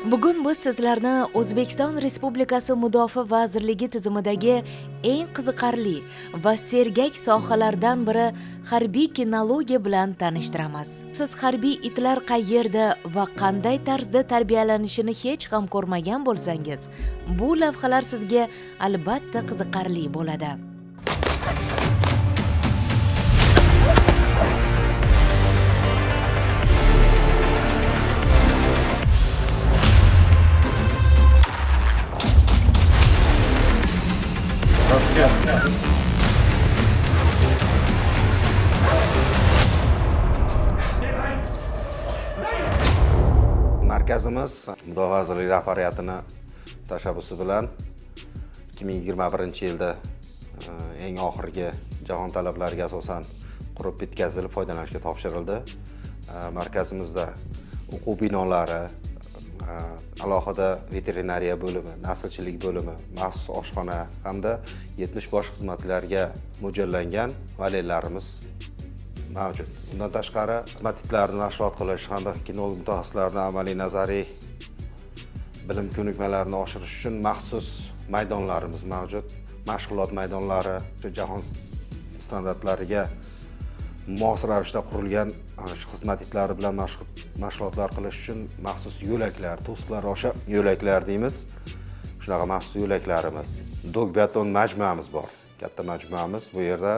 Bugun biz sizlarni O'zbekiston Respublikasi Mudofaa vazirligi tizimidagi eng qiziqarli va sergak sohalardan biri harbiy kinologiya bilan tanishtiramiz. Siz harbiy itlar qayerda va qanday tarzda tarbiyalanishini hech ham ko'rmagan bo'lsangiz, bu lavhalar sizga albatta qiziqarli bo'ladi. Markazimiz Mudofaa vazirligi rahbariyatini tashabbusi bilan 2021-yilda eng oxirgi jahon talablariga asosan qurib bitkazilib foydalanishga topshirildi. Markazimizda o'quv binolari, alohida veterinariya bo'limi, naslchilik bo'limi, maxsus oshxona hamda 70 bosh xizmatlarga mo'ljallangan valeylarimiz mavjud. Undan tashqari, xizmat itlarini mashg'ulot qilish hamda kinolog mutaxassislarning amaliy nazariy bilim ko'nikmalarini oshirish uchun maxsus maydonlarimiz mavjud. Mashg'ulot maydonlari jahon standartlariga mos ravishda qurilgan xizmat itlari bilan mashg'ulotlar qilish uchun maxsus yo'laklar, to'siqlar osha yo'laklar deymiz. Shunaqa maxsus yo'laklarimiz. Dog-beton majmuamiz bor. Katta majmuamiz. Bu yerda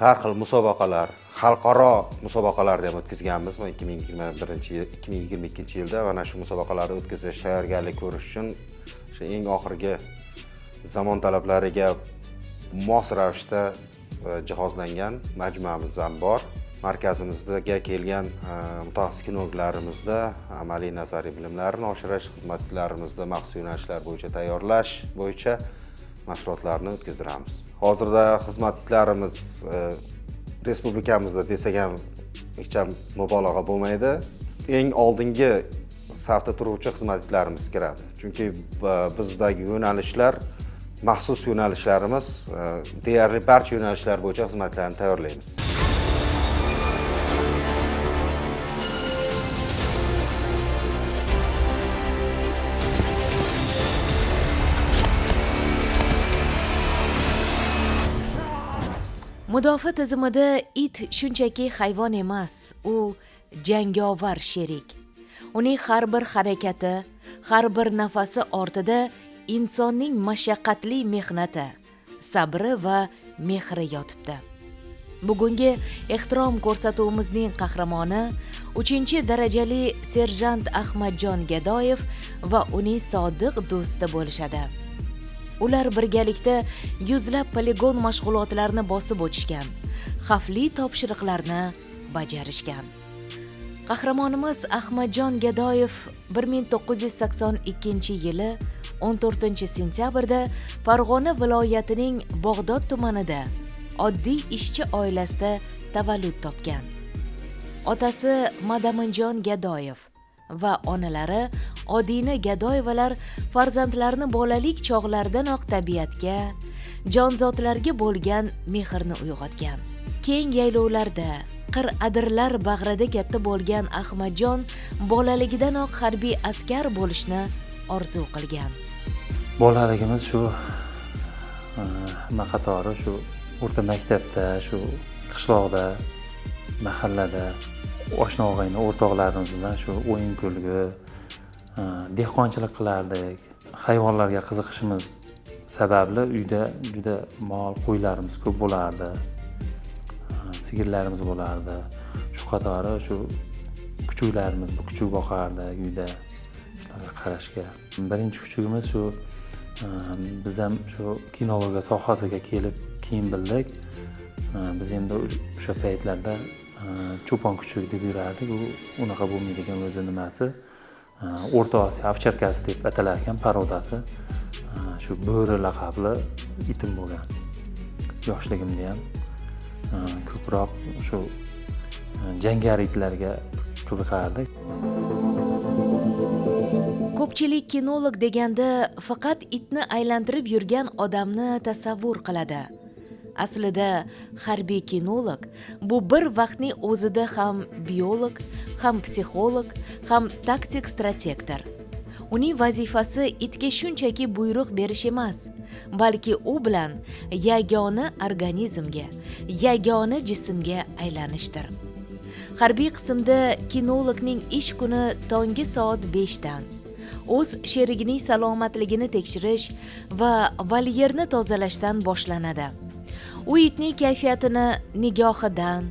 har xil musobaqalar, xalqaro musobaqalarni ham o'tkazganmiz. 2022-yilda mana shu musobaqalarni o'tkazish tayyorgarlik ko'rish uchun o'sha eng oxirgi zamon talablariga mos ravishda jihozlangan majmuamiz ham bor. Markazimizga kelgan mutaxassis kinologlarimizda amaliy nazariy bilimlarini oshirish, xizmatlarimizda maxsus yo'nalishlar bo'yicha tayyorlash bo'yicha mashg'ulotlarni o'tkazdiramiz. Hozirda xizmat itlarimiz respublikamizda desak ham hech ham mubolag'a bo'lmaydi. Eng oldingi safda turuvchi xizmat itlarimiz kiradi. Chunki bizdagi yo'nalishlar maxsus yo'nalishlarimiz, deyarli barcha yo'nalishlar bo'yicha xizmatlarni tayyorlaymiz. Mudofaa tizimida it shunchaki hayvon emas, u jangovar sherik. Uning har bir harakati, har bir nafasi ortida insonning mashaqqatli mehnati, sabri va mehri yotibdi. Bugungi ehtirom ko'rsatuvimizning qahramoni 3-darajali serjant Ahmadjon Gadoyev va uning sodiq do'sti bo'lishadi. Ular birgalikda yuzlab poligon mashg'ulotlarini bosib o'tishgan, xavfli topshiriqlarni bajarishgan. Qahramonimiz Ahmadjon Gadoyev 1982-yili 14-sentyabrda Farg'ona viloyatining Bog'dod tumanida oddiy ishchi oilasida tavallud topgan. Otasi Madaminjon Gadoyev va onalari Odina Gadoyevalar farzandlarini bolalik chog'laridanoq tabiatga, jonzotlarga bo'lgan mehrni uyg'otgan. Keng yaylovlarda, qir-adirlar bag'rida katta bo'lgan Ahmadjon bolaligidanoq harbiy askar bo'lishni orzu qilgan. Bolaligimiz shu qatori shu o'rta maktabda, shu qishloqda, mahallada oshna og'ayni o'rtoqlarimiz bilan shu o'yin kulgi, dehqonchilik qilardik. Hayvonlarga qiziqishimiz sababli uyda juda mol, qo'ylarimiz ko'p bo'lardi. Sigirlarimiz bo'lardi. Shu qatori shu kuchuklarimiz, bu kuchuk boqardik uyda shularga qarashga. Birinchi kuchugimiz shu biz ham shu kinologiya sohasiga kelib keyin bildik. Biz endi o'sha paytlarda cho'pon kuchuk deb yurardik. U unaqa bo'lmaydigan o'zi nimasi. O'rta Osiyo ovcharkasi deb atalar ekan, parodasi. Shu bo'ri laqabli itim bo'lgan. Yoshligimda ham ko'proq shu jangari itlarga qiziqardik. Ko'pchilik kinolog deganda faqat itni aylantirib yurgan odamni tasavvur qiladi. Aslida harbiy kinolog bu bir vaqtning o'zida ham biolog, ham psixolog, ham taktik strategdir. Uning vazifasi itga shunchaki buyruq berish emas, balki u bilan yagona organizmga, yagona jismga aylanishdir. Harbiy qismda kinologning ish kuni tongi soat 5 dan o'z sherigining salomatligini tekshirish va volyerni tozalashdan boshlanadi. U itning kayfiyatini nigohidan,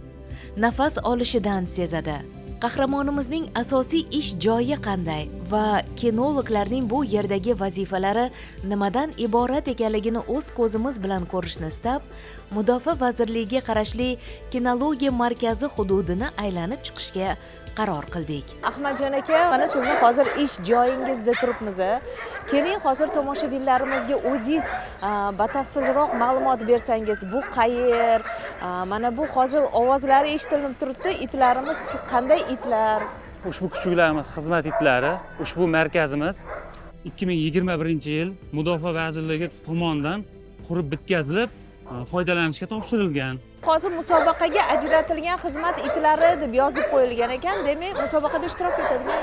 nafas olishidan sezadi. Qahramonimizning asosiy ish joyi qanday va kinologlarning bu yerdagi vazifalari nimadan iborat ekanligini o'z ko'zimiz bilan ko'rishni istab, Mudofaa vazirligiga qarashli kinologiya markazi hududini aylanib chiqishga qaror qildik. Ahmadjon aka, mana sizni hozir ish joyingizda turibmiz. Keling, hozir tomoshabinlarimizga o'zingiz batafsilroq ma'lumot bersangiz, bu qayer? Mana bu hozir ovozlari eshitilib turibdi. Itlarimiz qanday itlar? Ushbu kuchuklarimiz xizmat itlari. Ushbu markazimiz 2021-yil Mudofaa vazirligi tomonidan qurib bitkazilib, foydalanishga topshirilgan. Hozir musobaqaga ajratilgan xizmat itlari deb yozib qo'yilgan ekan. Demak, musobaqada ishtirok etadigan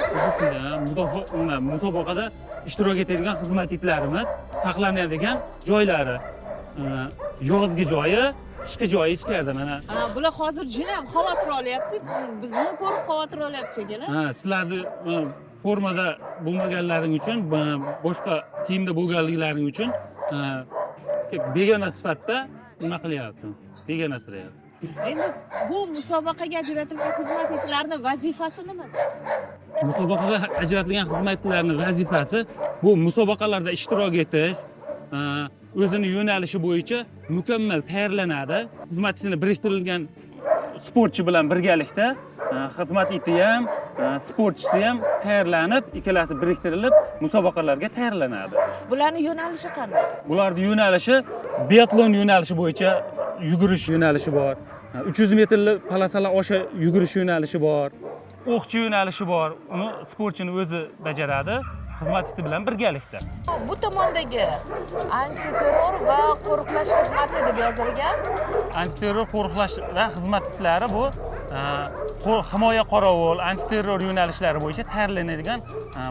musobaqada ishtirok etadigan xizmat itlarimiz saqlanadigan joylari, yozgi joyi, qishki joyi ichkarida mana. Bular hozir juda ham xavotir olyapti. Bizni ko'rib xavotir olyapti shekilli. Sizlarni formada bo'lmaganlaring uchun, boshqa kiyimda bo'lganliklaring uchun begona sifatida nima qilyapti? Begonasiryapti. Endi bu musobaqaga ajratilgan xizmat itlarining vazifasi nimada? Musobaqaga ajratilgan xizmat itlarining vazifasi bu musobaqalarda ishtirok etish, o'zini yo'nalishi bo'yicha mukammal tayyorlanadi. Xizmatchini biriktirilgan sportchi bilan birgalikda xizmat iti ham, sportchisi ham tayyorlanib, ikkalasi biriktirilib musobaqalarga tayyorlanadi. Bularning yo'nalishi qanday? Bularning yo'nalishi biatlon yo'nalishi bo'yicha yugurish yo'nalishi bor. 300 metrli palasalar osha yugurish yo'nalishi bor. O'qchi yo'nalishi bor. Uni sportchini o'zi bajaradi. Xizmat iti bilan birgalikda. Bu tomondagi antiterror va qo'riqlash xizmati deb yozilgan. Antiterror qo'riqlash va xizmat itlari bu himoya qorovul, antiterror yo'nalishlari bo'yicha tayyorlanadigan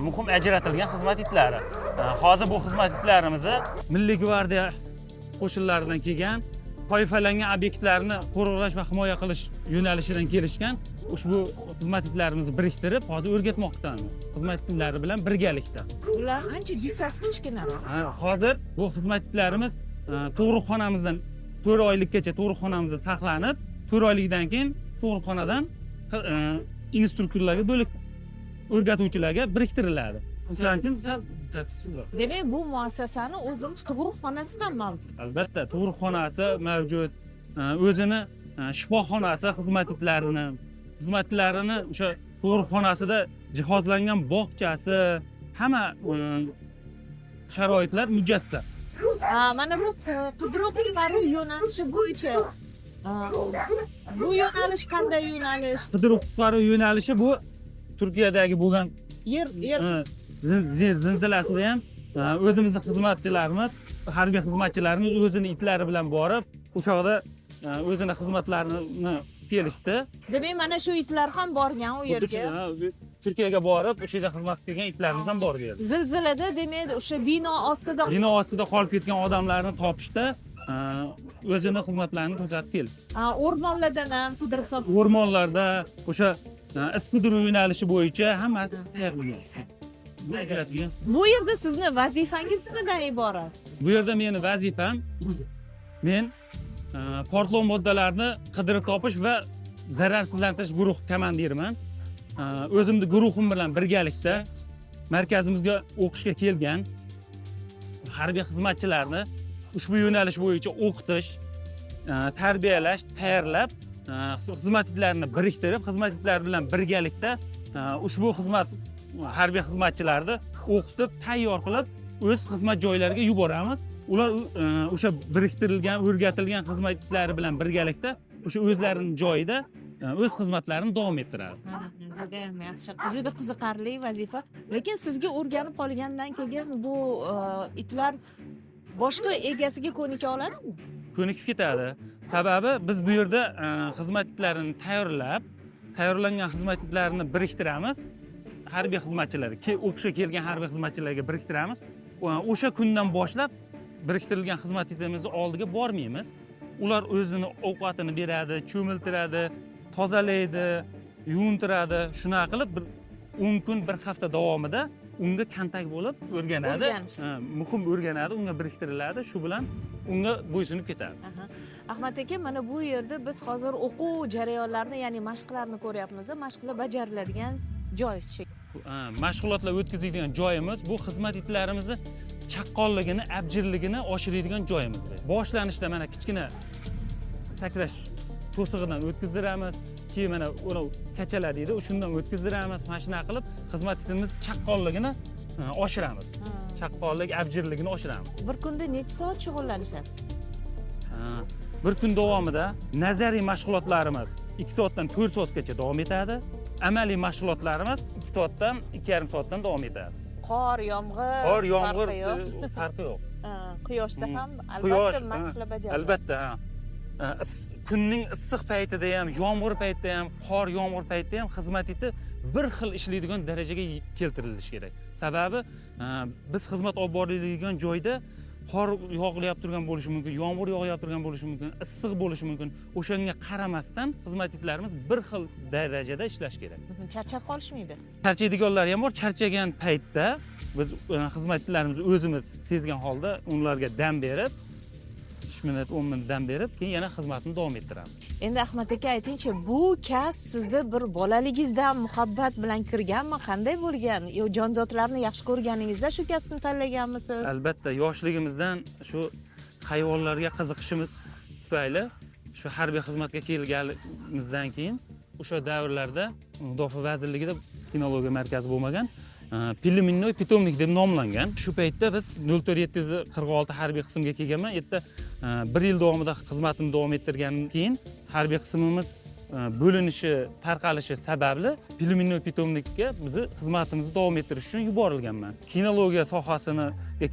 muhim ajratilgan xizmat itlari. Hozir bu xizmat itlarimizni Milliy gvardiya qo'shinlaridan kelgan, toifalangan obyektlarni qo'riqlash va himoya qilish yo'nalishidan kelishgan ushbu xizmat itlarimizni biriktirib, hozir o'rgatmoqdamiz. Xizmat itlari bilan birgalikda. Ular ancha jussasi kichkinaroq. Hozir bu xizmat itlarimiz tug'ruqxonamizdan 4 oylikgacha tug'ruqxonamizda saqlanib, 4 oylikdan keyin tug'ruqxonadan instruktorlarga bo'lib o'rgatuvchilarga biriktiriladi. Demak, bu muassasani o'zining tug'ruqxonasi ham mavjud. Albatta, tug'ruqxonasi mavjud. O'zini shifoxonasi xizmatlarini o'sha tug'ruqxonasida jihozlangan bog'chasi, hamma sharoitlar mujassam. Mana bu qidiruv-qutqaruv yo'nalishi bo'yicha bu yo'nalish qanday yo'nalish? Qidiruv-qutqaruv yo'nalishi bu Turkiyadagi bo'lgan yer zilzilasida ham o'zimizning xizmatchilarimiz, harbiy xizmatchilarimiz o'zini itlari bilan borib, o'sha yerda o'zini xizmatlarini kelishdi. Demak, mana shu itlar ham borgan u yerga. Turkiyaga borib, o'sha yerda xizmat qilgan itlarimiz ham borgan. Zilzilada demak, o'sha bino ostida qolib ketgan odamlarni topishda o'zini xizmatlarini ko'rsatib keldi. O'rmonlardan ham qidirib topdi. O'rmonlarda o'sha is qidiruv yo'nalishi bo'yicha hammasi tayyorlangan. Bu yerda sizni vazifangiz nimadan iborat? Bu yerda meni vazifam men portlovchi moddalarni qidirib topish va zararsizlantirish guruh komandiriman. O'zimning guruhim bilan birgalikda markazimizga o'qishga kelgan harbiy xizmatchilarni ushbu yo'nalish bo'yicha o'qitish, tarbiyalash, tayyorlab, xizmat itlarini biriktirib, xizmat itlari bilan birgalikda ushbu harbiy xizmatchilarni o'qitib, tayyor qilib, o'z xizmat joylariga yuboramiz. Ular o'sha biriktirilgan, o'rgatilgan xizmat itlari bilan birgalikda o'sha o'zlarining joyida o'z xizmatlarini davom ettiradi. Yaxshi. Juda qiziqarli vazifa. Lekin sizga o'rganib qolgandan keyin bu itlar boshqa egasiga ko'nika oladimi? Ko'nikib ketadi. Sababi biz bu yerda xizmat itlarini tayyorlangan xizmat itlarini biriktiramiz. harbiy xizmatchilarga o'qishga kelgan harbiy xizmatchilarga biriktiramiz. O'sha kundan boshlab biriktirilgan xizmatchilarimizni oldiga bormaymiz. Ular o'zini ovqatini beradi, cho'miltiradi, tozalaydi, yuvintiradi. Shunaqa qilib bir 10 kun, bir hafta davomida unga kontakt bo'lib o'rganadi. Muhim o'rganadi, unga biriktiriladi. Shu bilan unga bo'ysunib ketadi. Ahmad aka, mana bu yerda biz hozir o'quv jarayonlarini, ya'ni mashqlarni ko'ryapmiz. Mashqlar bajariladigan joy shekilli. Mashg'ulotlar o'tkaziladigan joyimiz bu xizmat itlarimizni chaqqonligini, abjirligini oshiradigan joyimiz. Boshlanishda mana kichkina sakrash to'sig'idan o'tkazdiramiz. Keyin mana uni kachalar deydi, shundan o'tkazdiramiz. Mana shunaqa qilib xizmat itimiz chaqqonligini oshiramiz. Chaqqonlik, abjirligini oshiramiz. Bir kunda necha soat shug'ullanishadi? Bir kun davomida nazariy mashg'ulotlarimiz 2 soatdan 4 soatgacha davom etadi. Amaliy mashg'ulotlarimiz 2 soatdan 2,5 soatdan davom etadi. Qor, yomg'ir farqi yo'q. Quyoshda ham albatta mashqlar bajaradi. Albatta. Kunning issiq paytida ham, yomg'ir paytida ham, qor, yomg'ir paytida ham xizmat iti bir xil ishlaydigan darajaga keltirilishi kerak. Sababi biz xizmat olib boriladigan joyda qor yog'ilayotib turgan bo'lishi mumkin, yomg'ir yog'ayotib turgan bo'lishi mumkin, issiq bo'lishi mumkin. O'shanga qaramasdan xizmat itlarimiz bir xil darajada ishlash kerak. Charchab qolishmaydi. Charchaydiganlar ham bor. Charchagan paytda biz xizmat itlarimizni o'zimiz sezgan holda ularga dam berib, 5 minut, 10 minut dam berib, keyin yana xizmatni davom ettiramiz. Endi Ahmad aka, aytingchi, bu kasb sizda bir bolaligingizdan muhabbat bilan kirganmi? Qanday bo'lgan? Yo, jonzotlarni yaxshi ko'rganingizda shu kasbni tanlaganmisiz? Albatta, yoshligimizdan shu hayvonlarga qiziqishimiz tufayli shu harbiy xizmatga kelganimizdan keyin o'sha davrlarda Mudofaa vazirligida kinologiya markazi bo'lmagan, Piliminnoy pitomnik deb nomlangan. Shu paytda biz 04746 harbiy qismga kelganman. Yerda 1 yil davomida xizmatimni davom ettirgandan keyin harbiy qismimiz bo'linishi, tarqalishi sababli Piliminnoy pitomnikka bizni xizmatimizni davom ettirish uchun yuborilganman. Kinologiya sohasiga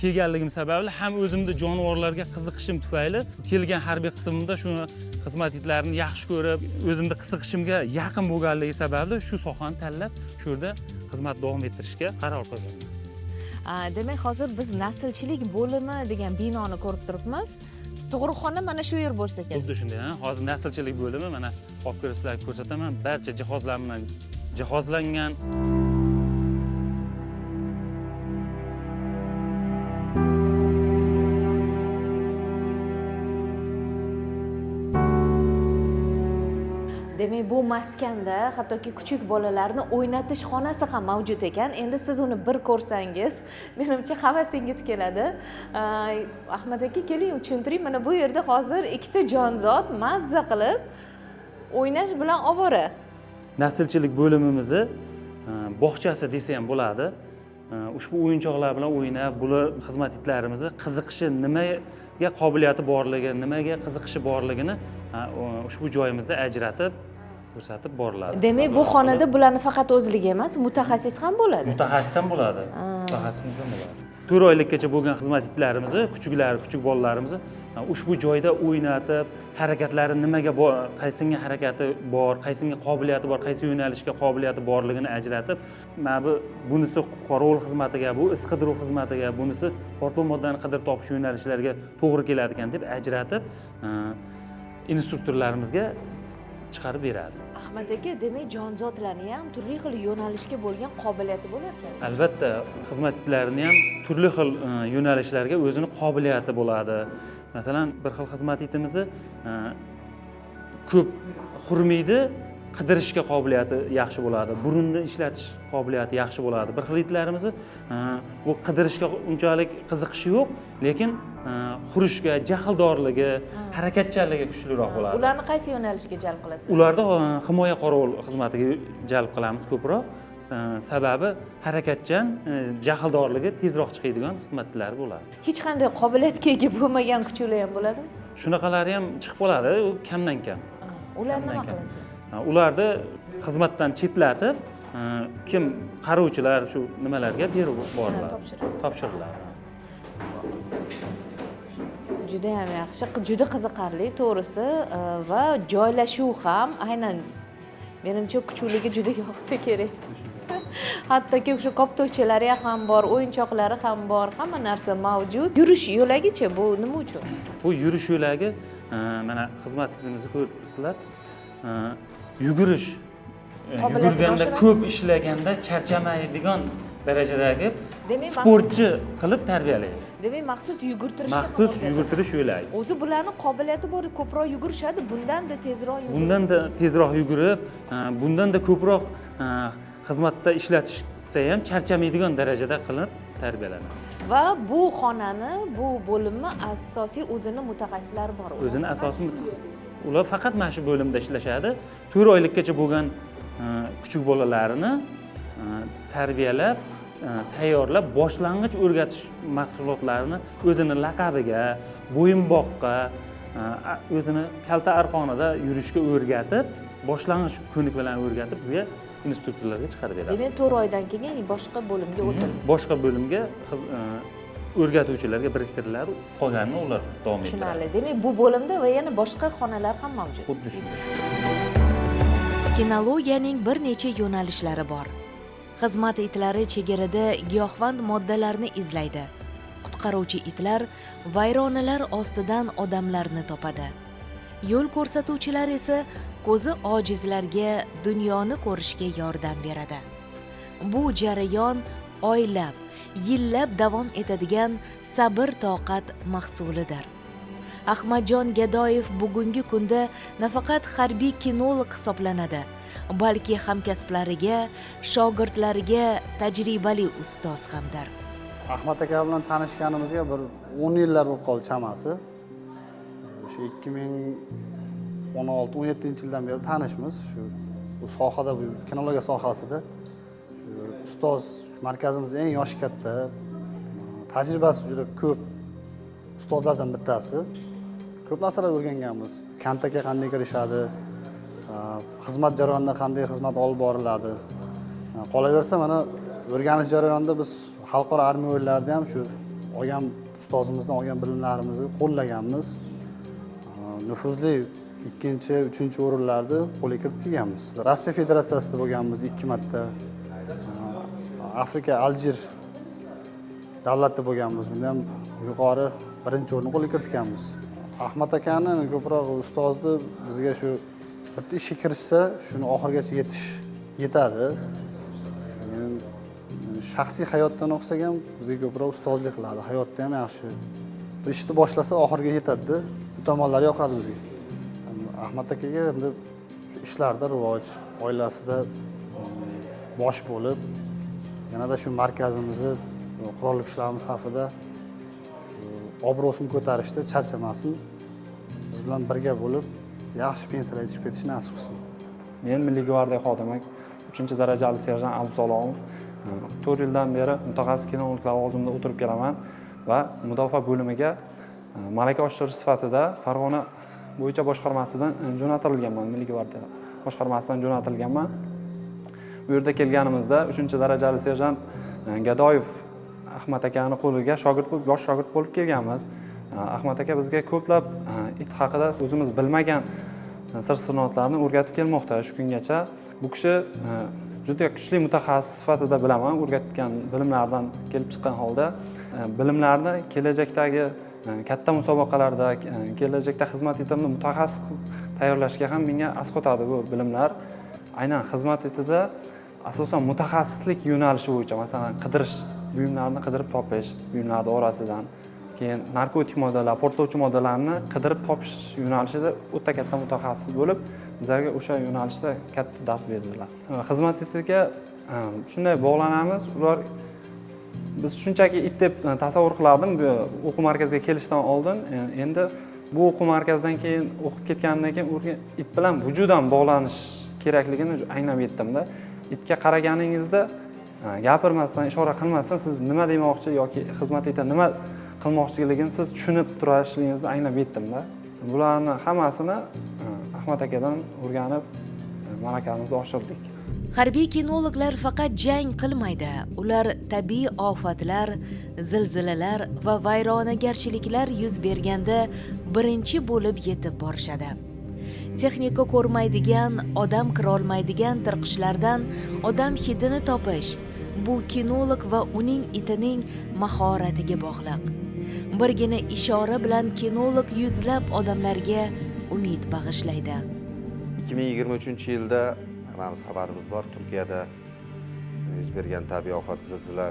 kelganligim sababli ham o'zimda jonivorlarga qiziqishim tufayli kelgan harbiy qismimda shuni xizmat itlarini yaxshi ko'rib, o'zimda qiziqishimga yaqin bo'lganligi sababli shu sohani tanlab, shu yerda xizmat davom ettirishga qaror qilganman. Demak, hozir biz naslchilik bo'limi degan binoni ko'rib turibmiz. Tug'ruqxona mana shu yer bo'lsa kerak. Xuddi shunday, hozir naslchilik bo'limi, mana olib kelib sizlarga ko'rsataman. Barcha jihozlar bilan jihozlangan. Demak, bu maskanda hattoki kuchuk bolalarni o'ynatish xonasi ham mavjud ekan. Endi siz uni bir ko'rsangiz, menimcha havasingiz keladi. Ahmad aka, keling tushuntiring. Mana bu yerda hozir ikkita jonzot mazza qilib o'ynash bilan ovora. Naslchilik bo'limimizni bog'chasi desa ham bo'ladi. Ushbu o'yinchoqlar bilan o'ynab, bular xizmat itlarimizni qiziqishi, nimaga qobiliyati borligi, nimaga qiziqishi borligini ushbu joyimizda ajratib ko'rsatib boriladi. Demak, bu xonada bularni faqat o'zligi emas, mutaxassis ham bo'ladi. Mutaxassis ham bo'ladi. Mutaxassisimiz ham bo'ladi. 4 oylikgacha bo'lgan xizmat itlarimizni, kuchuk bolalarimizni ushbu joyda o'ynatib, harakatlari nimaga qaysinga harakati bor, qaysinga qobiliyati bor, qaysi yo'nalishga qobiliyati borligini ajratib, mana bunisi qorovul xizmatiga, bu is qidiruv xizmatiga, bunisi portlovchi moddani qidirib topish yo'nalishlariga to'g'ri keladi ekan deb ajratib instruktorlarimizga chiqarib beradi. Ahmad aka, demak, jonzotlarni ham turli xil yo'nalishga bo'lgan qobiliyati bo'lar ekan. Albatta, xizmat itlarini ham turli xil yo'nalishlarga o'zini qobiliyati bo'ladi. Masalan, bir xil xizmat itimizni ko'p xurmaydi, qidirishga qobiliyati yaxshi bo'ladi. Burunni ishlatish qobiliyati yaxshi bo'ladi. Bir xil itlarimizni bu qidirishga unchalik qiziqishi yo'q, lekin xurishga, jahldorligi, harakatchanligi kuchliroq bo'ladi. Ularni qaysi yo'nalishga jalb qilasiz? Ularni himoya qorovul xizmatiga jalb qilamiz ko'proq. Sababi harakatchan, jahldorligi tezroq chiqadigan xizmatlar bo'ladi. Hech qanday qobiliyatga ega bo'lmagan kuchuklar ham bo'ladimi? Shunaqalari ham chiqib qoladi, kamdan kam. Ularni nima qilasiz? Ularni xizmatdan chetlatib, kim qaruvchilar shu nimalarga berib boriladi. Topshiriladi. Juda ham yaxshi, juda qiziqarli to'g'risi va joylashuv ham aynan menimcha kuchukligi juda yoqsa kerak. Hattoki o'sha koptokchalari ham bor, o'yinchoqlari ham bor, hamma narsa mavjud. Yurish yo'lagichi bu nima uchun? Bu yurish yo'lagi mana xizmatimizni ko'rib turibsizlar. Yugurish Qobiliyati yugurganda boshqa? ko'p ishlaganda charchamaydigan darajadagi Demak, sportchi qilib tarbiyalaydi. Demak, maxsus yugurtirishga Maxsus ham o'rgatiladi. yugurtirish yo'lagi. O'zi bularning qobiliyati bor, ko'proq yugurishadi, bundan-da tezroq yuguradi. Bundan-da tezroq yugurib, bundan-da ko'proq xizmatda ishlatishda ham charchamaydigan darajada qilib tarbiyalanadi. Va bu xonani, bu bo'limni asosiy o'zini mutaxassislari bor. O'zini asosiy ular faqat mana shu bo'limda ishlashadi. 4 oylikgacha bo'lgan kuchuk bolalarini tarbiyalab, tayyorlab, boshlang'ich o'rgatish mahsulotlarini o'zini laqabiga, bo'yinboqqa, o'zini kalta arqonida yurishga o'rgatib, boshlang'ich ko'nik bilan o'rgatib bizga instruktorlarga chiqarib beradi. Demak, 4 oydan keyin boshqa bo'limga o'tiladi. Boshqa bo'limga o'rgatuvchilarga biriktiriladi, qolganini ular davom ettiradi. Tushunarli. Demak, bu bo'limda va yana boshqa xonalar ham mavjud. Xuddi shunday. Kinologiyaning bir necha yo'nalishlari bor. Xizmat itlari chegarada giyohvand moddalarni izlaydi. Qutqaruvchi itlar vayronalar ostidan odamlarni topadi. Yo'l ko'rsatuvchilar esa ko'zi ojizlarga dunyoni ko'rishga yordam beradi. Bu jarayon oylab, yillab davom etadigan sabr-toqat mahsulidir. Ahmadjon Gadoyev bugungi kunda nafaqat harbiy kinolog hisoblanadi, balki hamkasblariga, shogirdlariga tajribali ustoz hamdir. Ahmad aka bilan tanishganimizga bir 10 yillar bo'lib qoldi chamasi. O'sha 2016-17-yildan beri tanishmiz. Shu bu sohada, bu kinologiya sohasida shu ustoz markazimiz eng yoshi katta, tajribasi juda ko'p ustozlardan bittasi. Ko'p narsalar o'rganganmiz. Kantaga qanday kirishadi, xizmat jarayonida qanday xizmat olib boriladi. Qolaversa mana o'rganish jarayonida biz xalqaro armiya o'yinlarida ham shu olgan ustozimizdan olgan bilimlarimizni qo'llaganmiz. Nufuzli 2-3 o'rinlarda qo'lga kiritib kelganmiz. Rossiya Federatsiyasida bo'lganmiz 2 marta. Afrika Aljir davlatda bo'lganmiz. Bunda ham yuqori 1-o'rinni qo'lga kiritganmiz. Ahmad akani ko'proq ustozni bizga shu bitta ishga kirishsa, shuni oxirigacha yetadi. Shaxsiy hayotdan o'xshagan ham bizga ko'proq ustozlik qiladi. Hayotda ham yaxshi. Bu ishni boshlasa oxiriga yetadi. Bu tomonlari yoqadi bizga. Ahmad akaga endi ishlarda rivoj, oilasida bosh bo'lib, yanada shu markazimizni qurolli kuchlarimiz safida obro'sini ko'tarishda charchamasin. Biz bilan birga bo'lib, yaxshi pensiyaga chiqib ketishni nasib qilsin. Men Milliy gvardiya xodimi 3-darajali serjant Abdusalomov 4 yildan beri mutaxassis kinolog lavozimida o'tirib kelaman va mudofaa bo'limiga malaka oshirish sifatida Farg'ona bo'yicha boshqarmasidan jo'natilganman. Milliy gvardiya boshqarmasidan jo'natilganman. Bu yerda kelganimizda 3-darajali serjant Gadoyev Ahmad akani qo'liga yosh shogird bo'lib kelganmiz. Ahmad aka bizga ko'plab it haqida o'zimiz bilmagan sir-sinoatlarni o'rgatib kelmoqda shu kungacha. Bu kishi juda kuchli mutaxassis sifatida bilaman, o'rgatgan bilimlardan kelib chiqqan holda bilimlarni kelajakdagi katta musobaqalarda, kelajakda xizmat etimni mutaxassis tayyorlashga ham menga asqotadi bu bilimlar. Aynan xizmat etida asosan mutaxassislik yo'nalishi bo'yicha, masalan, qidirish, buyumlarni qidirib topish, buyumlar orasidan, keyin narkotik moddalar, portlovchi moddalarni qidirib topish yo'nalishida o'ta katta mutaxassis bo'lib, bizlarga o'sha yo'nalishda katta dars berdilar. Xizmat etiga shunday bog'lanamiz, ular biz shunchaki it deb tasavvur qilardim bu o'quv markaziga kelishdan oldin. Endi bu o'quv markazidan keyin o'qib ketgandan keyin it bilan vujudan bog'lanish kerakligini anglab yetdimda. Itga qaraganingizda gapirmasdan, ishora qilmasdan siz nima demoqchi yoki xizmat etda nima qilmoqchiligini siz tushunib turishligingizni anglab yetdimda. Bularni hammasini Ahmad akadan o'rganib malakamizni oshirdik. Harbiy kinologlar faqat jang qilmaydi, ular tabiiy ofatlar, zilzilalar va vayronagarchiliklar yuz berganda birinchi bo'lib yetib borishadi. Texnika ko'rmaydigan, odam kirolmaydigan tirqishlardan odam hidini topish bu kinolog va uning itining mahoratiga bog'liq. Birgina ishora bilan kinolog yuzlab odamlarga umid bag'ishlaydi. 2023-yilda hammamiz xabarimiz bor, Turkiyada yuz bergan tabiiy ofat, zilzila,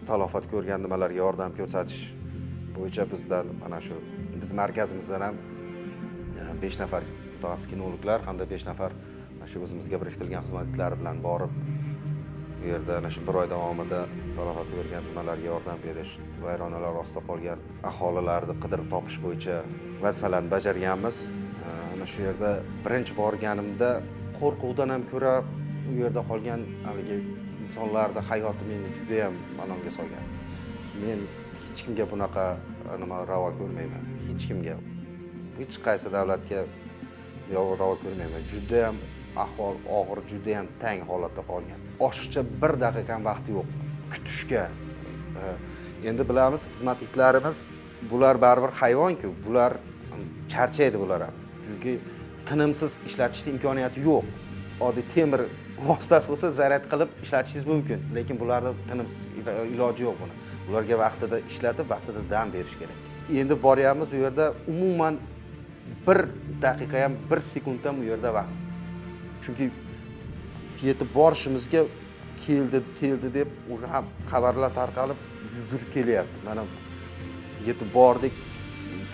talofat ko'rgan nimalarga yordam ko'rsatish bo'yicha bizdan mana shu biz markazimizdan ham 5 nafar mutaxassis kinologlar hamda 5 nafar shu o'zimizga biriktirilgan xizmatchilar bilan borib bu yerda ana shu bir oy davomida talofat ko'rgan nimalarga yordam berish, vayronalar ostida qolgan aholilarni qidirib topish bo'yicha vazifalarni bajarganmiz. Ana shu yerda birinchi borganimda qo'rquvdan ham ko'ra u yerda qolgan haligi insonlarning hayoti meni juda ham malomga solgan. Men hech kimga bunaqa nima ravo ko'rmayman. Hech kimga, hech qaysi davlatga ravo ko'rmayman. Juda ham ahvol og'ir, juda ham tang holatda qolgan. Oshiqcha bir daqiqa ham vaqti yo'q kutishga. Endi bilamiz, xizmat itlarimiz bular baribir hayvon-ku, bular charchaydi bular ham. Chunki tinimsiz ishlatishning imkoniyati yo'q. Oddiy temir vositasi bo'lsa zaryad qilib ishlatishingiz mumkin, lekin bularda tinimsiz iloji yo'q buni. Ularga vaqtida ishlatib, vaqtida dam berish kerak. Endi boryapmiz u yerda umuman bir daqiqa ham, bir sekund ham u yerda vaqt. Chunki yetib borishimizga keldi deb ham xabarlar tarqalib yugurib kelyapti. Mana yetib bordik,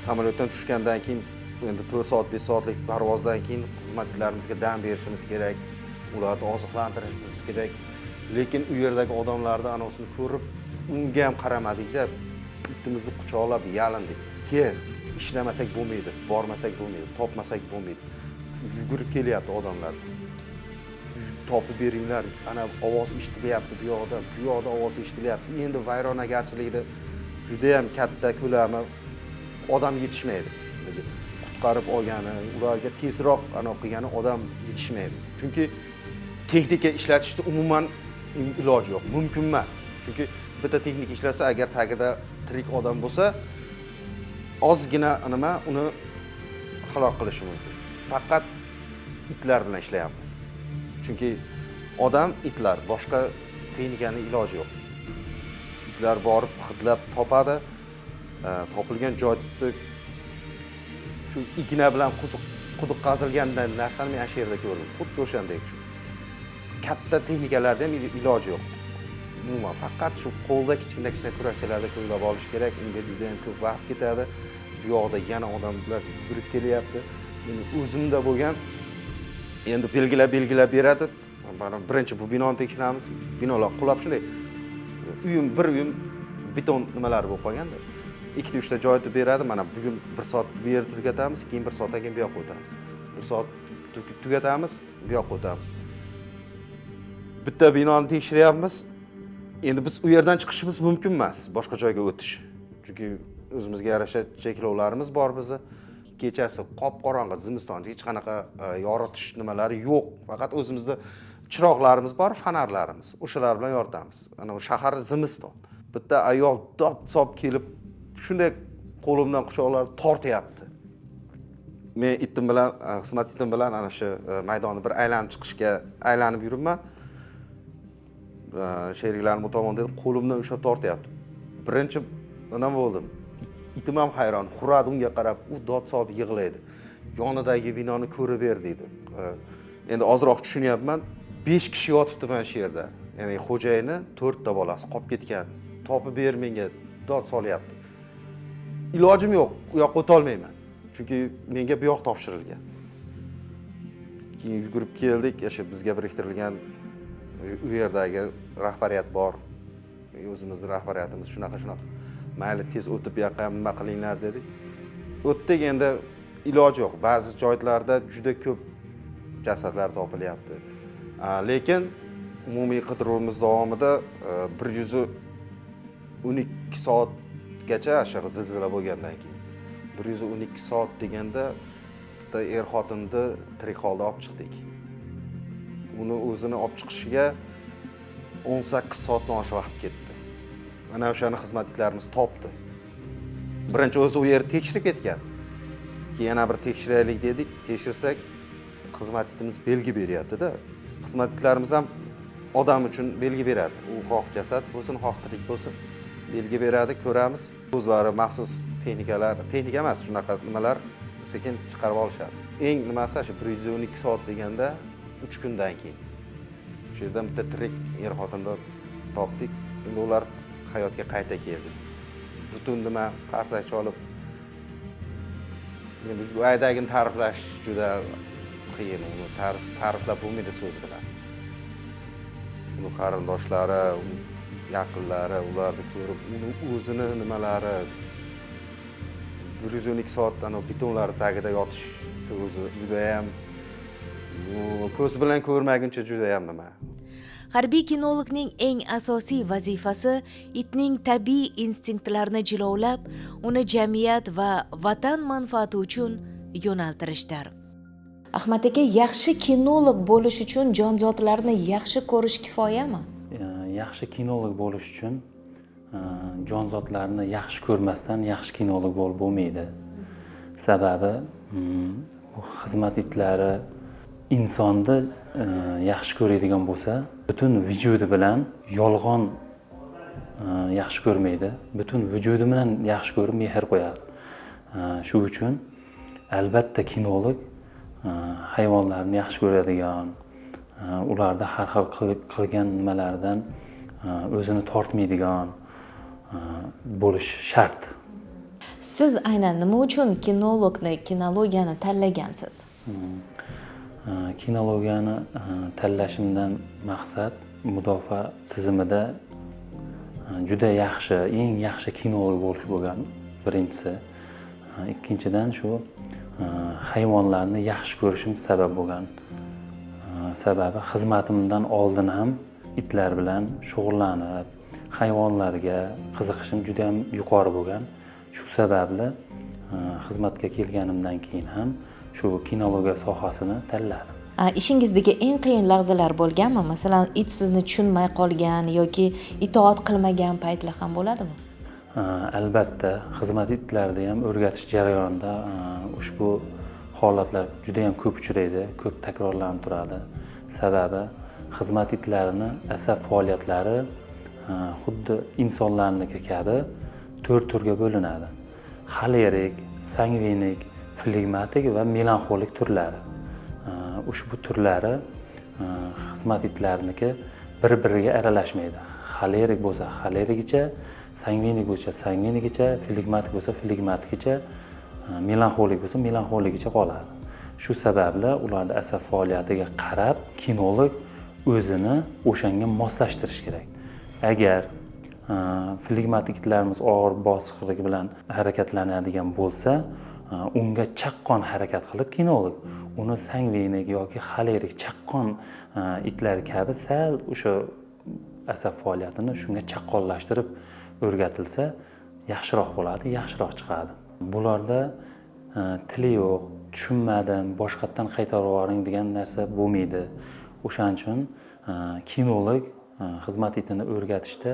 samolyotdan tushgandan keyin endi 4 soat, 5 soatlik parvozdan keyin xizmatchilarimizga dam berishimiz kerak, ularni oziqlantirishimiz kerak. Lekin u yerdagi odamlarni anosini ko'rib, unga ham qaramadik-da, itimizni quchoqlab yalindik. Ishlamasak bo'lmaydi, bormasak bo'lmaydi, topmasak bo'lmaydi. Yugurib kelyapti odamlar. Topib beringlar, ana ovoz eshitilyapti bu yoqda ovoz eshitilyapti. Endi vayronagarchilikda juda ham katta ko'lami odam yetishmaydi. Qutqarib olgani, ularga tezroq qilgani odam yetishmaydi. Chunki texnika ishlatishda umuman iloji yo'q, mumkin emas. Chunki bitta texnika ishlasa, agar tagida tirik odam bo'lsa, ozgina uni halok qilishi mumkin. Faqat itlar bilan ishlayapmiz. Chunki odam, itlar, boshqa texnikaning iloji yo'q. Itlar borib hidlab topadi, topilgan joyda shu igna bilan quduq qazilgandan narsani men shu yerda ko'rdim. Xuddi o'shandek. Katta texnikalarda ham iloji yo'q. Umuman faqat shu qo'lda kichkina kurakchalarda ko'ylab olish kerak. Unga juda ham ko'p vaqt ketadi. Bu yoqda yana odamlar yurib kelyapti. Meni o'zimda bo'lgan endi belgilab beradi. Mana birinchi bu binoni tekshiramiz. Binolar qulab shunday bir uyum beton nimalari bo'lib qolganda. 2-3 ta joyni beradi. Mana bugun 1 soat bu yerda tugatamiz, keyin 1 soatdan keyin bu yoqqa o'tamiz. 1 soat tugatamiz, bu yoqqa o'tamiz. Bitta binoni tekshiryapmiz. Endi biz u yerdan chiqishimiz mumkin emas, boshqa joyga o'tish. Chunki o'zimizga yarasha cheklovlarimiz bor bizni. Kechasi qop-qorong'i zimiston, hech qanaqa yoritish nimalari yo'q. Faqat o'zimizda chiroqlarimiz bor, fonarlarimiz. O'shalar bilan yoritamiz. Ana bu shahar zimiston. Bitta ayol dod-sob kelib shunday qo'limdan quchoqlarni tortyapti. Men itim bilan, xizmat itim bilan ana shu maydonni bir aylanib chiqishga aylanib yuribman. Sheriklarim tomonda qo'limdan ushlab tortyapti. Birinchi nima bo'ldim? Itim ham hayron, xuradi unga qarab, u dod solib yig'laydi. Yonidagi binoni ko'rib ber deydi. Endi ozroq tushunyapman. 5 kishi yotibdi mana shu yerda. Ya'ni xo'jayini 4 ta bolasi qolib ketgan. Topib ber menga dod solyapti. Ilojim yo'q, u yoqqa o'ta olmayman. Chunki menga bu yoq topshirilgan. Keyin yugurib keldik, o'sha bizga biriktirilgan u yerdagi rahbariyat bor. O'zimizning rahbariyatimiz shunaqa. Mayli tez o'tib bu yoqqa ham nima qilinglar dedik. O'tdik, endi iloji yo'q. Ba'zi joylarda juda ko'p jasadlar topilyapti. Lekin umumiy qidiruvimiz davomida 112 soatgacha o'sha zilzila bo'lgandan keyin 112 soat deganda bitta xotinni tirik holda olib chiqdik. Uni o'zini olib chiqishiga 18 soatdan oshiq vaqt ketdi. Mana o'shani xizmatchilarimiz topdi. Birinchi o'zi u yerni tekshirib ketgan. keyin yana bir tekshiraylik dedik. Tekshirsak, xizmat itimiz belgi beryapti-da. Xizmat itlarimiz ham odam uchun belgi beradi. U xoh jasad bo'lsin, xoh tirik bo'lsin, belgi beradi, ko'ramiz. O'zlari maxsus texnika emas, shunaqa nimalar sekin chiqarib olishadi. Eng nimasi shu 112 soat deganda 3 kundan keyin. Shu yerda bitta tirik er-xotinlar topdik. Endi ular hayotga qayta keldi. Butun nima qarsak cholib. Endi bu aydagini ta'riflash juda qiyin. Uni ta'riflab bo'lmaydi so'z bilan. Uni qarindoshlari, yaqinlari ularni ko'rib, uni o'zini nimalari 112 soatdan o betonlar tagida yotish o'zi juda ham ko'z bilan ko'rmaguncha juda ham nima. Harbiy kinologning eng asosiy vazifasi itning tabiiy instinktlarini jilovlab, uni jamiyat va vatan manfaati uchun yo'naltirishdir. Ahmad aka, yaxshi kinolog bo'lish uchun jonzotlarni yaxshi ko'rish kifoyami? Yaxshi kinolog bo'lish uchun jonzotlarni yaxshi ko'rmasdan yaxshi kinolog bo'lib bo'lmaydi. Sababi bu xizmat itlari insonni yaxshi ko'radigan bo'lsa, butun vujudi bilan yolg'on yaxshi ko'rmaydi. Butun vujudi bilan yaxshi ko'rib mehr qo'yadi. Shu uchun albatta kinolog hayvonlarni yaxshi ko'radigan, ularda har xil qilgan nimalardan o'zini tortmaydigan bo'lish shart. Siz aynan nima uchun kinologiyani tanlagansiz? Kinologiyani tanlashimdan maqsad mudofaa tizimida juda yaxshi, eng yaxshi kinolog bo'lish bo'lgan birinchisi. Ikkinchidan shu hayvonlarni yaxshi ko'rishim sabab bo'lgan. Sababi xizmatimdan oldin ham itlar bilan shug'ullanib, hayvonlarga qiziqishim juda ham yuqori bo'lgan. Shu sababli xizmatga kelganimdan keyin ham shu kinologiya sohasini tanladim. Ishingizdagi eng qiyin lahzalar bo'lganmi? Masalan, it sizni tushunmay qolgan yoki itoat qilmagan paytlar ham bo'ladimi? Albatta, xizmat itlarida ham o'rgatish jarayonida ushbu holatlar juda ham ko'p uchraydi, ko'p takrorlanib turadi. Sababi xizmat itlarini asab faoliyatlari xuddi insonlarniki kabi 4 turga bo'linadi. Xolerik, sangvinik, flegmatik va melanxolik turlari. Ushbu turlari xizmat itlariniki bir-biriga aralashmaydi. Xolerik bo'lsa xolerigicha, sangvinik bo'lsa sangvinigicha, flegmatik bo'lsa flegmatikicha, melanxolik bo'lsa melanxoligicha qoladi. Shu sababli ularning asab faoliyatiga qarab kinolog o'zini o'shanga moslashtirish kerak. Agar flegmatik itlarimiz og'ir bosiqlik bilan harakatlanadigan bo'lsa, unga chaqqon harakat qilib kinolog uni sangvinik yoki xolerik chaqqon itlar kabi sal o'sha asab faoliyatini shunga chaqqonlashtirib o'rgatilsa yaxshiroq bo'ladi, yaxshiroq chiqadi. Bularda tili yo'q, tushunmadim, boshqatdan qaytarib yuboring degan narsa bo'lmaydi. O'shaning uchun kinolog xizmat itini o'rgatishda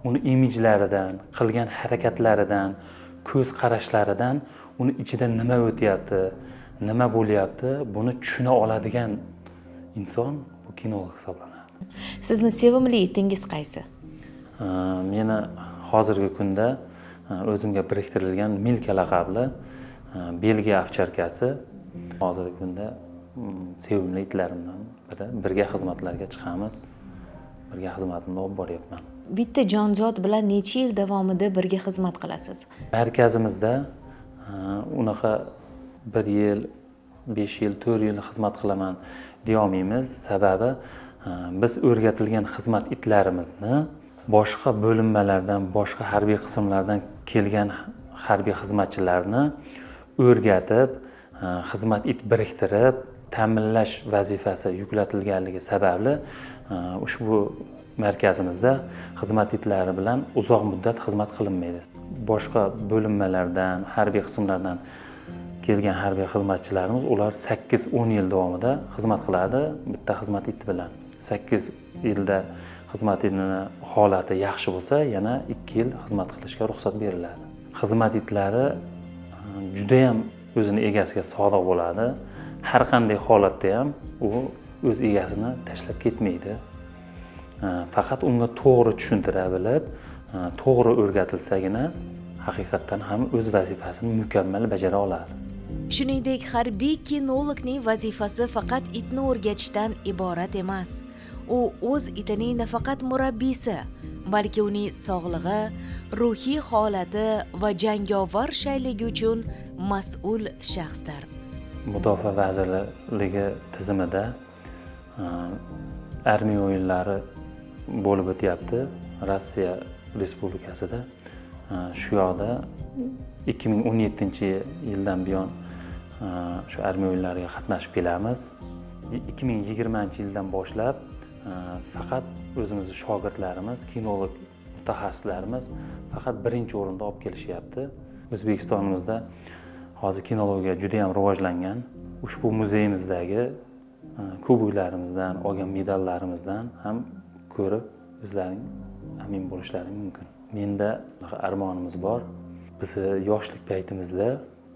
uni imijlaridan, qilgan harakatlaridan, ko'z qarashlaridan uni ichida nima o'tyapti, nima bo'lyapti, buni tushuna oladigan inson bu kinolog hisoblanadi. Sizni sevimli itingiz qaysi? Meni hozirgi kunda o'zimga biriktirilgan Milka laqabli Belgiya ovcharkasi hozirgi kunda sevimli itlarimdan biri. Birga xizmatlarga chiqamiz. Birga xizmatimni olib boryapman. Bitta jonzot bilan necha yil davomida birga xizmat qilasiz? Markazimizda unaqa 1 yil, 5 yil, 4 yil xizmat qilaman deyolmaymiz. Sababi biz o'rgatilgan xizmat itlarimizni boshqa bo'linmalardan, boshqa harbiy qismlardan kelgan harbiy xizmatchilarni o'rgatib, xizmat it biriktirib, ta'minlash vazifasi yuklatilganligi sababli ushbu markazimizda xizmat itlari bilan uzoq muddat xizmat qilinmaydi. Boshqa bo'linmalardan, harbiy qismlardan kelgan harbiy xizmatchilarimiz ular 8-10 yil davomida xizmat qiladi bitta xizmat iti bilan. 8 yilda xizmatini holati yaxshi bo'lsa, yana 2 yil xizmat qilishga ruxsat beriladi. Xizmat itlari juda ham o'zini egasiga sodiq bo'ladi. Har qanday holatda ham u o'z egasini tashlab ketmaydi. Faqat unga to'g'ri tushuntira bilib, to'g'ri o'rgatilsagina haqiqatdan ham o'z vazifasini mukammal bajara oladi. Shuningdek, harbiy kinologning vazifasi faqat itni o'rgatishdan iborat emas. U o'z itining nafaqat murabbiysi, balki uning sog'lig'i, ruhiy holati va jangovar shayligi uchun mas'ul shaxsdir. Mudofaa vazirligi tizimida armiya o'yinlari bo'lib o'tyapti Rossiya Respublikasida. Shu yoqda 2017-yildan buyon shu armiya o'yinlariga qatnashib kelamiz. 2020-yildan boshlab faqat o'zimizning shogirdlarimiz, kinolog mutaxassislarimiz faqat birinchi o'rinda olib kelishyapti. O'zbekistonimizda hozir kinologiya juda ham rivojlangan. Ushbu muzeyimizdagi kuboklarimizdan, olgan medallarimizdan ham ko'rib o'zlaring amin bo'lishlaring mumkin. Menda armonimiz bor. Biz yoshlik paytimizda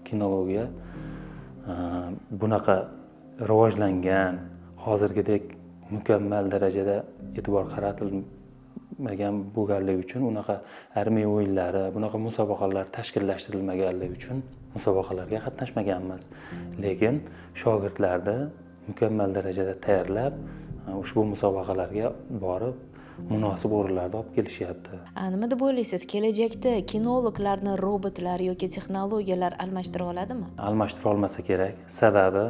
kinologiya bunaqa rivojlangan, hozirgidek mukammal darajada e'tibor qaratilmagan bo'lganligi uchun, unaqa armiya o'yinlari, bunaqa musobaqalar tashkillashtirilmaganligi uchun musobaqalarga qatnashmaganmiz. Lekin shogirdlarni mukammal darajada tayyorlab, ushbu musobaqalarga borib, munosib o'rinlarda olib kelishyapti. Nima deb o'ylaysiz, kelajakda kinologlarni robotlar yoki texnologiyalar almashtira oladimi? Almashtira olmasa kerak. Sababi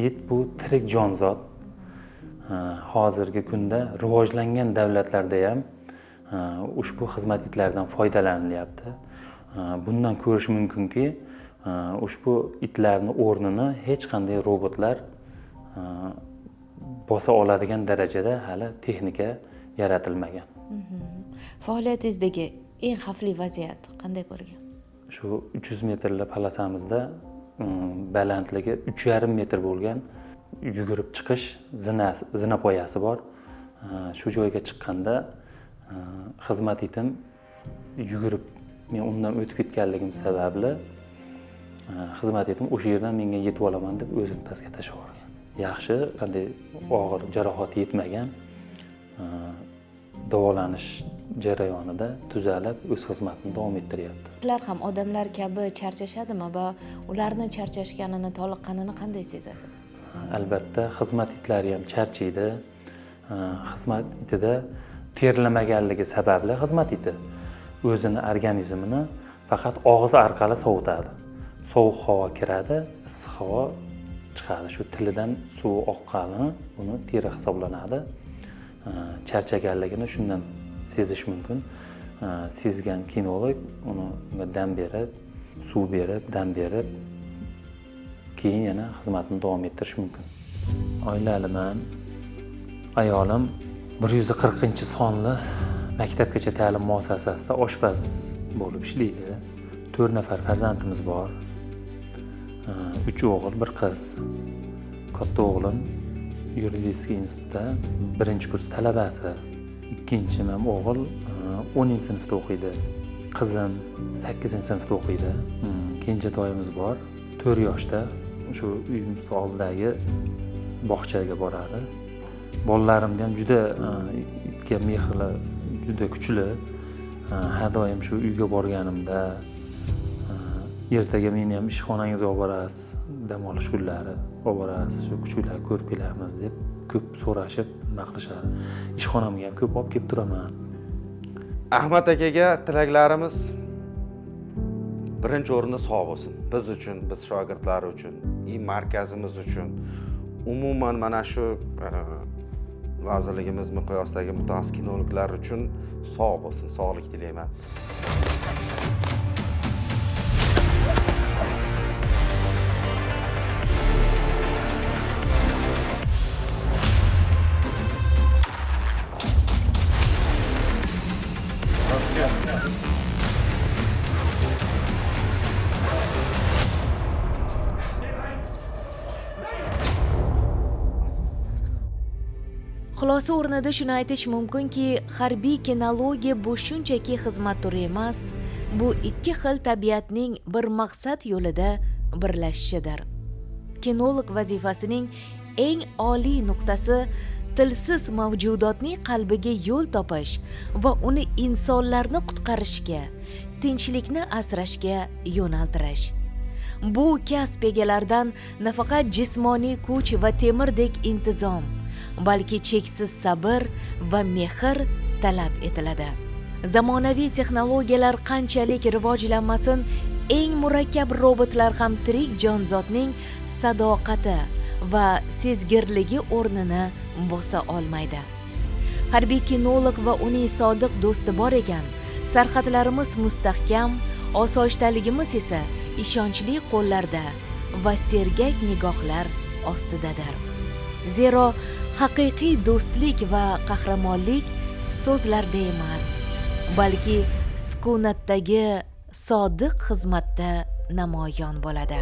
it bu tirik jonzot. Hozirgi kunda rivojlangan davlatlarda ham ushbu xizmat itlaridan foydalanilyapti. Bundan ko'rish mumkinki, ushbu itlarning o'rnini hech qanday robotlar bosa oladigan darajada hali texnika yaratilmagan. Faoliyatingizdagi eng xavfli vaziyat qanday bo'lgan? Shu 300 metrli palasamizda balandligi 3,5 metr bo'lgan yugurib chiqish zinapoyasi bor. Shu joyga chiqqanda xizmat itim yugurib, men undan o'tib ketganligim sababli xizmat itim o'sha yerdan menga yetib olaman deb o'zini pastga tashlab yuborgan. Yaxshi, qanday og'ir jarohat yetmagan, davolanish jarayonida tuzalib o'z xizmatini davom ettiryapti. Ular ham odamlar kabi charchashadimi va ularni charchashganini, toliqqanini qanday sezasiz? Albatta, xizmat itlari ham charchaydi. Xizmat itida terlamaganligi sababli xizmat iti o'zini organizmini faqat og'iz orqali sovutadi. Sovuq havo kiradi, issiq havo chiqadi. Shu tilidan suv oqqani uni teri hisoblanadi. Charchaganligini shundan sezish mumkin. Sezgan kinolog unga dam berib, suv berib, dam berib, keyin yana xizmatini davom ettirish mumkin. Oilaliman. Ayolim 140-sonli maktabgacha ta'lim muassasasida oshpaz bo'lib ishlaydi. 4 nafar farzandimiz bor. 3 o'g'il, 1 qiz. Katta o'g'lim yuridik institutda 1-kurs talabasi. Ikkinchim ham o'g'il 10-sinfda o'qiydi. Qizim 8-sinfda o'qiydi. Kenjatoyimiz bor, 4 yoshda. Shu uyimizning oldidagi bog'chaga boradi. Bolalarimda ham juda itga mehri juda kuchli. Har doim shu uyga borganimda ertaga meni ham ishxonangizga olib borasiz, dam olish kunlari olib borasiz, shu kuchuklar ko'rib kelamiz deb ko'p so'rashib, nima qilishadi. Ishxonamga ham ko'p olib kelib turaman. Ahmad akaga tilaklarimiz birinchi o'rinda sog' bo'lsin. Biz uchun, biz shogirdlar uchun, markazimiz uchun, umuman mana shu vazirligimiz miqyosidagi mutaxassis kinologlar uchun sog' bo'lsin, sog'lik tilayman. Xulosa o'rnida shuni aytish mumkinki, harbiy kinologiya bu shunchaki xizmat turi emas, bu ikki xil tabiatning bir maqsad yo'lida birlashishidir. Kinolog vazifasining eng oliy nuqtasi tilsiz mavjudotning qalbiga yo'l topish va uni insonlarni qutqarishga, tinchlikni asrashga yo'naltirish. Bu kasb egalaridan nafaqat jismoniy kuch va temirdek intizom, balki cheksiz sabr va mehr talab etiladi. Zamonaviy texnologiyalar qanchalik rivojlanmasin, eng murakkab robotlar ham tirik jonzotning sadoqati va sezgirligi o'rnini bosa olmaydi. Harbiy kinolog va uning sodiq do'sti bor ekan, sarhadlarimiz mustahkam, osoyishtaligimiz esa ishonchli qo'llarda va sergak nigohlar ostidadir. Zero haqiqiy do'stlik va qahramonlik so'zlarda emas, balki sukunatdagi sodiq xizmatda namoyon bo'ladi.